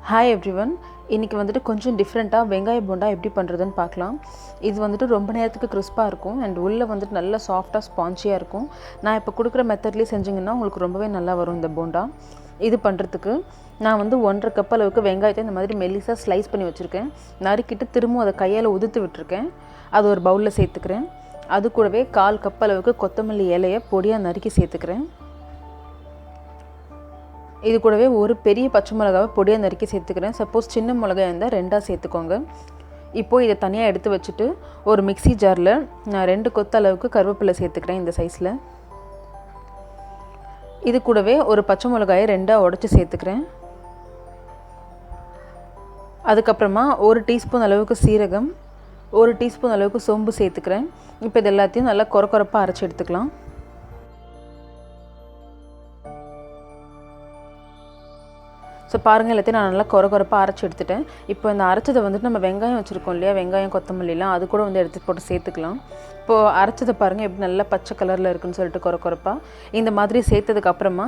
Hi everyone. இன்றைக்கி வந்துட்டு கொஞ்சம் டிஃப்ரெண்ட்டாக வெங்காய போண்டா எப்படி பண்ணுறதுன்னு பார்க்கலாம். இது வந்துட்டு ரொம்ப நேரத்துக்கு கிறிஸ்பாக இருக்கும் அண்ட் உள்ளே வந்துட்டு நல்லா சாஃப்டாக ஸ்பான்ச்சியாக இருக்கும். நான் இப்போ கொடுக்குற மெத்தட்லேயே செஞ்சிங்கன்னா உங்களுக்கு ரொம்பவே நல்லா வரும் இந்த போண்டா. இது பண்ணுறதுக்கு நான் வந்து 1.5 கப் அளவுக்கு வெங்காயத்தை இந்த மாதிரி மெல்லிஸாக ஸ்லைஸ் பண்ணி வச்சுருக்கேன். நறுக்கிட்டு திரும்பவும் அதை கையால் உதுத்து விட்டுருக்கேன். அது ஒரு பவுலில் சேர்த்துக்கிறேன். அது கூடவே 1/4 கப் அளவுக்கு கொத்தமல்லி இலையை பொடியாக நறுக்கி சேர்த்துக்கிறேன். இது கூடவே ஒரு பெரிய பச்சை மிளகாவை பொடியாக நறுக்கி சேர்த்துக்கிறேன். சப்போஸ் சின்ன மிளகாய் இருந்தால் 2ஆக சேர்த்துக்கோங்க. இப்போது இதை தனியாக எடுத்து வச்சுட்டு ஒரு மிக்ஸி ஜாரில் நான் 2 கொத்து அளவுக்கு கருவேப்பிலை சேர்த்துக்கிறேன் இந்த சைஸில். இது கூடவே ஒரு பச்சை மிளகாயை 2ஆக உடச்சி சேர்த்துக்கிறேன். அதுக்கப்புறமா 1 டீஸ்பூன் அளவுக்கு சீரகம், 1 டீஸ்பூன் அளவுக்கு சோம்பு சேர்த்துக்கிறேன். இப்போ இது எல்லாத்தையும் நல்லா கொரப்பாக அரைச்சி எடுத்துக்கலாம். ஸோ பாருங்கள், எல்லாத்தையும் நான் நல்லா கொரப்பாக அரைச்சி எடுத்துட்டேன். இப்போ இந்த அரைச்சதை வந்துட்டு நம்ம வெங்காயம் வச்சுருக்கோம் இல்லையா, வெங்காயம் கொத்தமல்லிலாம் அது கூட வந்து எடுத்து போட்டு சேர்த்துக்கலாம். இப்போது அரைச்சதை பாருங்கள் எப்படி நல்லா பச்சை கலரில் இருக்குன்னு சொல்லிட்டு கொரப்பாக இந்த மாதிரி சேர்த்ததுக்கப்புறமா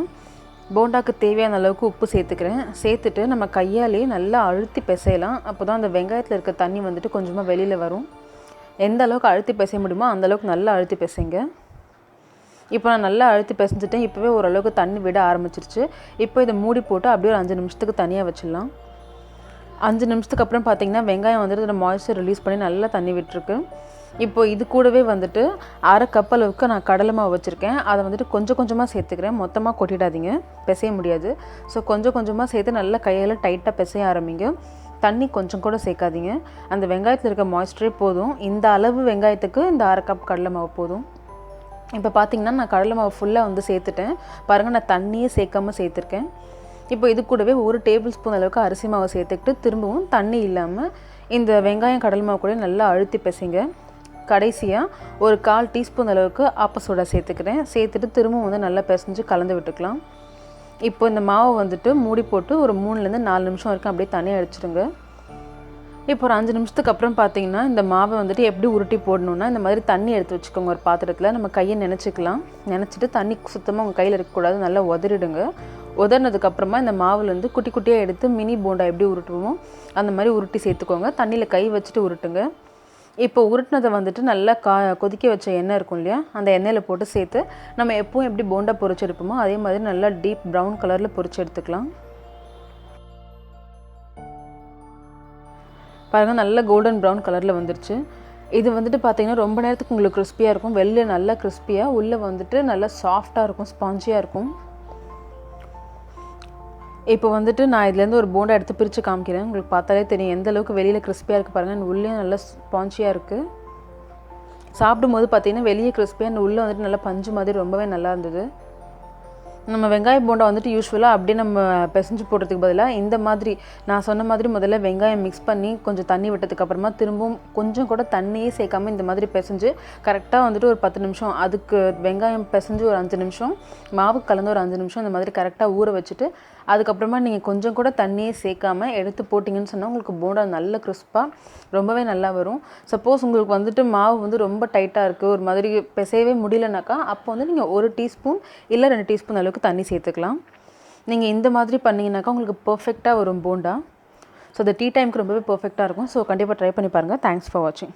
போண்டாக்கு தேவையான அளவுக்கு உப்பு சேர்த்துக்கிறேன். சேர்த்துட்டு நம்ம கையாலேயே நல்லா அழுத்தி பிசையலாம். அப்போ தான் அந்த வெங்காயத்தில் இருக்க தண்ணி வந்துட்டு கொஞ்சமாக வெளியில் வரும். எந்த அளவுக்கு அழுத்தி பிசைய முடியுமோ அந்தளவுக்கு நல்லா அழுத்தி பிசைங்க. இப்போ நான் நல்லா அழுத்தி பிசைஞ்சிட்டேன். இப்போவே ஓரளவுக்கு தண்ணி விட ஆரம்பிச்சிருச்சு. இப்போ இதை மூடி போட்டு அப்படியே ஒரு 5 நிமிஷத்துக்கு தனியாக வச்சிடலாம். 5 நிமிஷத்துக்கு அப்புறம் பார்த்திங்கன்னா வெங்காயம் வந்துட்டு இந்த மாய்ஸ்சர் ரிலீஸ் பண்ணி நல்லா தண்ணி விட்டுருக்கு. இப்போது இது கூடவே வந்துட்டு 1/2 கப் அளவுக்கு நான் கடலை மாவு வச்சுருக்கேன். அதை வந்துட்டு கொஞ்சம் கொஞ்சமாக சேர்த்துக்கிறேன். மொத்தமாக கொட்டிடாதீங்க, பிசைய முடியாது. ஸோ கொஞ்சம் கொஞ்சமாக சேர்த்து நல்லா கையில் டைட்டாக பிசைய ஆரம்பிங்க. தண்ணி கொஞ்சம் கூட சேர்க்காதீங்க. அந்த வெங்காயத்தில் இருக்க மாய்ஸ்சரே போதும். இந்த அளவு வெங்காயத்துக்கு இந்த 1/2 கப் கடலை மாவு போதும். இப்போ பார்த்திங்கன்னா நான் கடலை மாவு ஃபுல்லாக வந்து சேர்த்துட்டேன். பாருங்கள், நான் தண்ணியே சேர்க்காமல் சேர்த்துருக்கேன். இப்போ இது கூடவே 1 டேபிள் ஸ்பூன் அளவுக்கு அரிசி மாவு சேர்த்துக்கிட்டு திரும்பவும் தண்ணி இல்லாமல் இந்த வெங்காயம் கடலை மாவு கூட நல்லா அழுத்தி பிசைங்க. கடைசியாக ஒரு 1/4 டீஸ்பூன் அளவுக்கு ஆப்ப சோடா சேர்த்துக்கிறேன். சேர்த்துட்டு திரும்பவும் வந்து நல்லா பிசைஞ்சு கலந்து விட்டுக்கலாம். இப்போ இந்த மாவை வந்துட்டு மூடி போட்டு ஒரு 3லேருந்து 4 நிமிஷம் வரைக்கும் அப்படியே தனியாக அடிச்சிடுங்க. இப்போ ஒரு 5 நிமிஷத்துக்கு அப்புறம் பார்த்தீங்கன்னா இந்த மாவை வந்துட்டு எப்படி உருட்டி போடணுன்னா, இந்த மாதிரி தண்ணி எடுத்து வச்சுக்கோங்க ஒரு பாத்திரத்தில். நம்ம கையை நினச்சிக்கலாம். நினச்சிட்டு தண்ணி சுத்தமாக உங்கள் கையில் இருக்கக்கூடாது, நல்லா உதறிடுங்க. உதறினதுக்கப்புறமா இந்த மாவுலேருந்து குட்டி குட்டியாக எடுத்து மினி போண்டா எப்படி உருட்டுவோமோ அந்த மாதிரி உருட்டி சேர்த்துக்கோங்க. தண்ணியில் கை வச்சுட்டு உருட்டுங்க. இப்போ உருட்டினதை வந்துட்டு நல்லா கொதிக்க வச்ச எண்ணெய் இருக்கும் இல்லையா, அந்த எண்ணெயில் போட்டு சேர்த்து நம்ம எப்பவும் எப்படி போண்டா பொரிச்சு எடுப்போமோ அதே மாதிரி நல்லா டீப் ப்ரௌன் கலரில் பொரிச்சு எடுத்துக்கலாம். பாருங்கள், நல்ல கோல்டன் ப்ரௌன் கலரில் வந்துருச்சு. இது வந்துட்டு பார்த்திங்கன்னா ரொம்ப நேரத்துக்கு உங்களுக்கு கிறிஸ்பியாக இருக்கும். வெளில நல்லா கிறிஸ்பியாக, உள்ளே வந்துட்டு நல்லா சாஃப்டாக இருக்கும், ஸ்பான்ச்சியாக இருக்கும். இப்போ வந்துட்டு நான் இதுலேருந்து ஒரு போண்டா எடுத்து பிரித்து காமிக்கிறேன். உங்களுக்கு பார்த்தாலே தெரியும் எந்த அளவுக்கு வெளியில் கிறிஸ்பியாக இருக்குது பாருங்கள். உள்ளே நல்லா ஸ்பான்ச்சியாக இருக்குது. சாப்பிடும்போது பார்த்திங்கன்னா வெளியே கிறிஸ்பியாக, அந்த உள்ளே வந்துட்டு நல்லா பஞ்சு மாதிரி ரொம்பவே நல்லா இருந்தது. நம்ம வெங்காய போண்டா வந்துட்டு யூஸ்வலாக அப்படியே நம்ம பிசைஞ்சு போடுறதுக்கு பதிலாக இந்த மாதிரி நான் சொன்ன மாதிரி முதல்ல வெங்காயம் மிக்ஸ் பண்ணி கொஞ்சம் தண்ணி விட்டதுக்கப்புறமா திரும்பவும் கொஞ்சம் கூட தண்ணியே சேர்க்காமல் இந்த மாதிரி பிசைஞ்சு கரெக்டாக வந்துட்டு ஒரு 10 நிமிஷம், அதுக்கு வெங்காயம் பிசைஞ்சு ஒரு 5 நிமிஷம், மாவு கலந்து ஒரு 5 நிமிஷம் இந்த மாதிரி கரெக்டாக ஊற வச்சுட்டு அதுக்கப்புறமா நீங்கள் கொஞ்சம் கூட தண்ணியே சேர்க்காமல் எடுத்து போட்டிங்கன்னு சொன்னால் உங்களுக்கு போண்டா நல்ல கிறிஸ்பாக ரொம்பவே நல்லா வரும். சப்போஸ் உங்களுக்கு வந்துட்டு மாவு வந்து ரொம்ப டைட்டாக இருக்குது, ஒரு மாதிரி பிசையவே முடியலனாக்கா அப்போ வந்து நீங்கள் 1 டீஸ்பூன் இல்லை 2 டீஸ்பூன் அளவுக்கு தண்ணி சேர்த்துக்கலாம். நீங்கள் இந்த மாதிரி பண்ணிங்கனாக்கா உங்களுக்கு பர்ஃபெக்டாக வரும் போண்டா. ஸோ இந்த டீ டைமுக்கு ரொம்பவே பர்ஃபெக்டாக இருக்கும். ஸோ கண்டிப்பாக ட்ரை பண்ணி பாருங்கள். தேங்க்ஸ் ஃபார் வாட்சிங்.